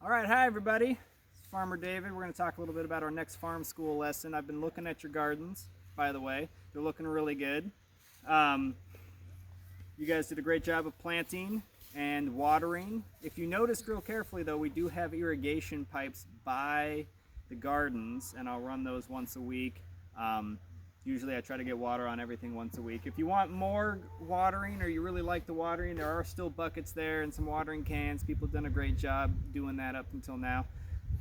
All right, hi everybody. It's Farmer David. We're going to talk a little bit about our next farm school lesson. I've been looking at your gardens, by the way. They're looking really good. You guys did a great job of planting and watering. If you notice real carefully though, we do have irrigation pipes by the gardens, and I'll run those once a week. Usually I try to get water on everything once a week. If you want more watering or you really like the watering, there are still buckets there and some watering cans. People have done a great job doing that up until now.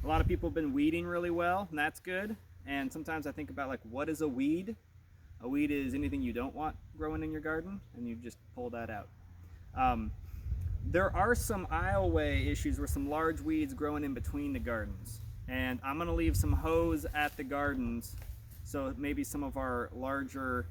A lot of people have been weeding really well, and that's good. And sometimes I think about, like, what is a weed? A weed is anything you don't want growing in your garden, and you just pull that out. There are some aisleway issues with some large weeds growing in between the gardens. And I'm gonna leave some hose at the gardens so maybe some of our larger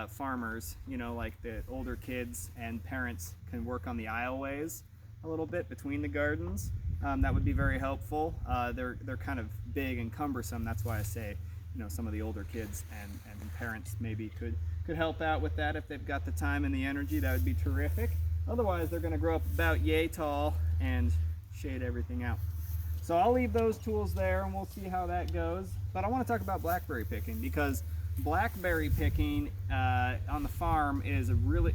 farmers, you know, like the older kids and parents, can work on the aisleways a little bit between the gardens. That would be very helpful. They're kind of big and cumbersome. That's why I say, you know, some of the older kids and parents maybe could help out with that if they've got the time and the energy. That would be terrific. Otherwise, they're going to grow up about yay tall and shade everything out. So I'll leave those tools there and we'll see how that goes. But I want to talk about blackberry picking, because blackberry picking on the farm is a really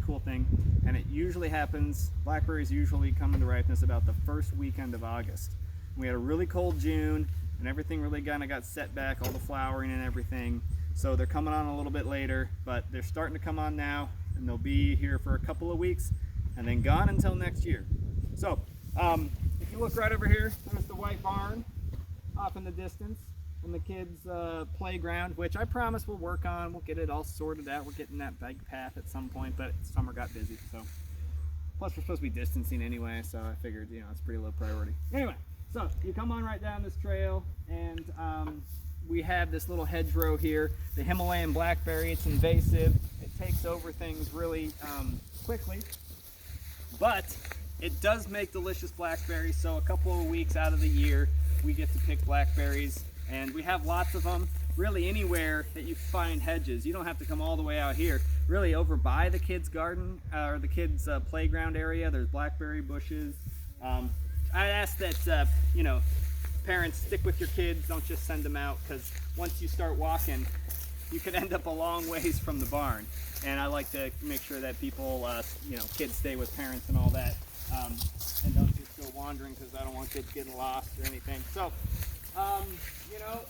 cool thing, and it usually happens. Blackberries usually come into ripeness about the first weekend of August. We had a really cold June, and everything really kind of got set back, all the flowering and everything. So they're coming on a little bit later, but they're starting to come on now, and they'll be here for a couple of weeks, and then gone until next year. So if you look right over here, there's the white barn off in the distance, and the kids' playground, which I promise we'll work on. We'll get it all sorted out. We're getting that bike path at some point, but summer got busy, so. Plus we're supposed to be distancing anyway, so I figured, you know, it's pretty low priority. Anyway, so you come on right down this trail, and we have this little hedgerow here, the Himalayan blackberry. It's invasive. It takes over things really quickly, but it does make delicious blackberries. So a couple of weeks out of the year, we get to pick blackberries, and we have lots of them. Really anywhere that you find hedges. You don't have to come all the way out here. Really over by the kids' garden or the kids' playground area, there's blackberry bushes. I ask that you know, parents stick with your kids. Don't just send them out, because once you start walking, you could end up a long ways from the barn. And I like to make sure that people, you know, kids stay with parents and all that, and don't just go wandering, because I don't want kids getting lost or anything. So, you know,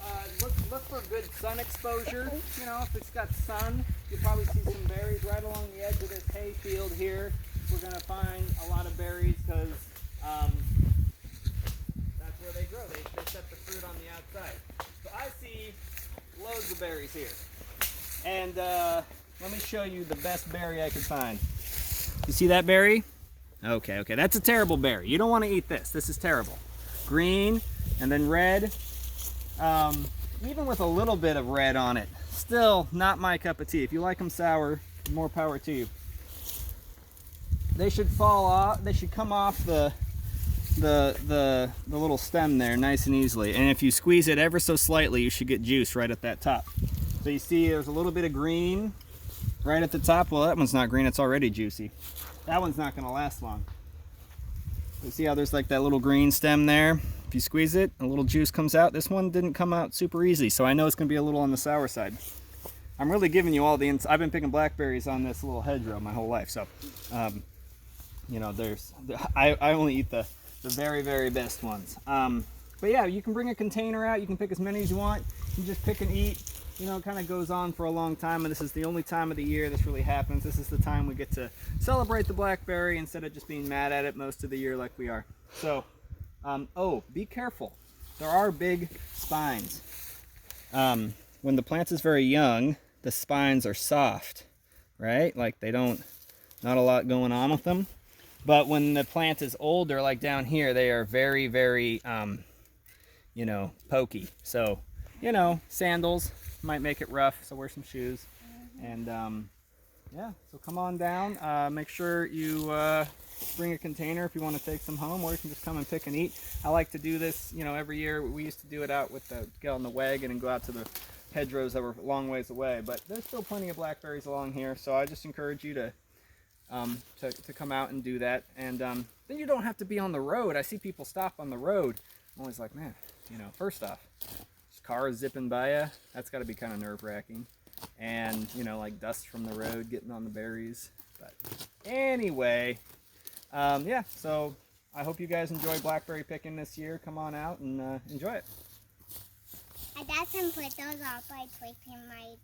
look for good sun exposure. You know, if it's got sun, you'll probably see some berries right along the edge of this hay field here. We're going to find a lot of berries, because that's where they grow. They set the fruit on the outside. So I see loads of berries here. And let me show you the best berry I could find. You see that berry? Okay, that's a terrible berry. You don't want to eat this. This is terrible. Green and then red. Even with a little bit of red on it, still not my cup of tea. If you like them sour, more power to you. They should fall off. They should come off the little stem there nice and easily. And if you squeeze it ever so slightly, you should get juice right at that top. So you see there's a little bit of green right at the top. Well, that one's not green. It's already juicy. That one's not going to last long. You see how there's like that little green stem there? If you squeeze it, a little juice comes out. This one didn't come out super easy, so I know it's going to be a little on the sour side. I'm really giving you all the I've been picking blackberries on this little hedgerow my whole life, so you know, I only eat the very, very best ones. But yeah, you can bring a container out. You can pick as many as you want. You just pick and eat. You know, it kind of goes on for a long time, and this is the only time of the year this really happens. This is the time we get to celebrate the blackberry instead of just being mad at it most of the year like we are. So, oh, be careful. There are big spines. When the plant is very young, the spines are soft, right? Like not a lot going on with them. But when the plant is older, like down here, they are very, very, you know, pokey. So, you know, sandals might make it rough, so wear some shoes. And yeah, so come on down. Make sure you bring a container if you want to take some home, or you can just come and pick and eat. I like to do this, you know, every year. We used to do it out with get on the wagon and go out to the hedgerows that were a long ways away, but there's still plenty of blackberries along here, so I just encourage you to to come out and do that. And then you don't have to be on the road. I see people stop on the road. I'm always like, man, you know, first off, this car is zipping by you. That's got to be kind of nerve-wracking. And, you know, like dust from the road getting on the berries. But anyway, yeah, so I hope you guys enjoy blackberry picking this year. Come on out and enjoy it. I got some put those off by tweaking my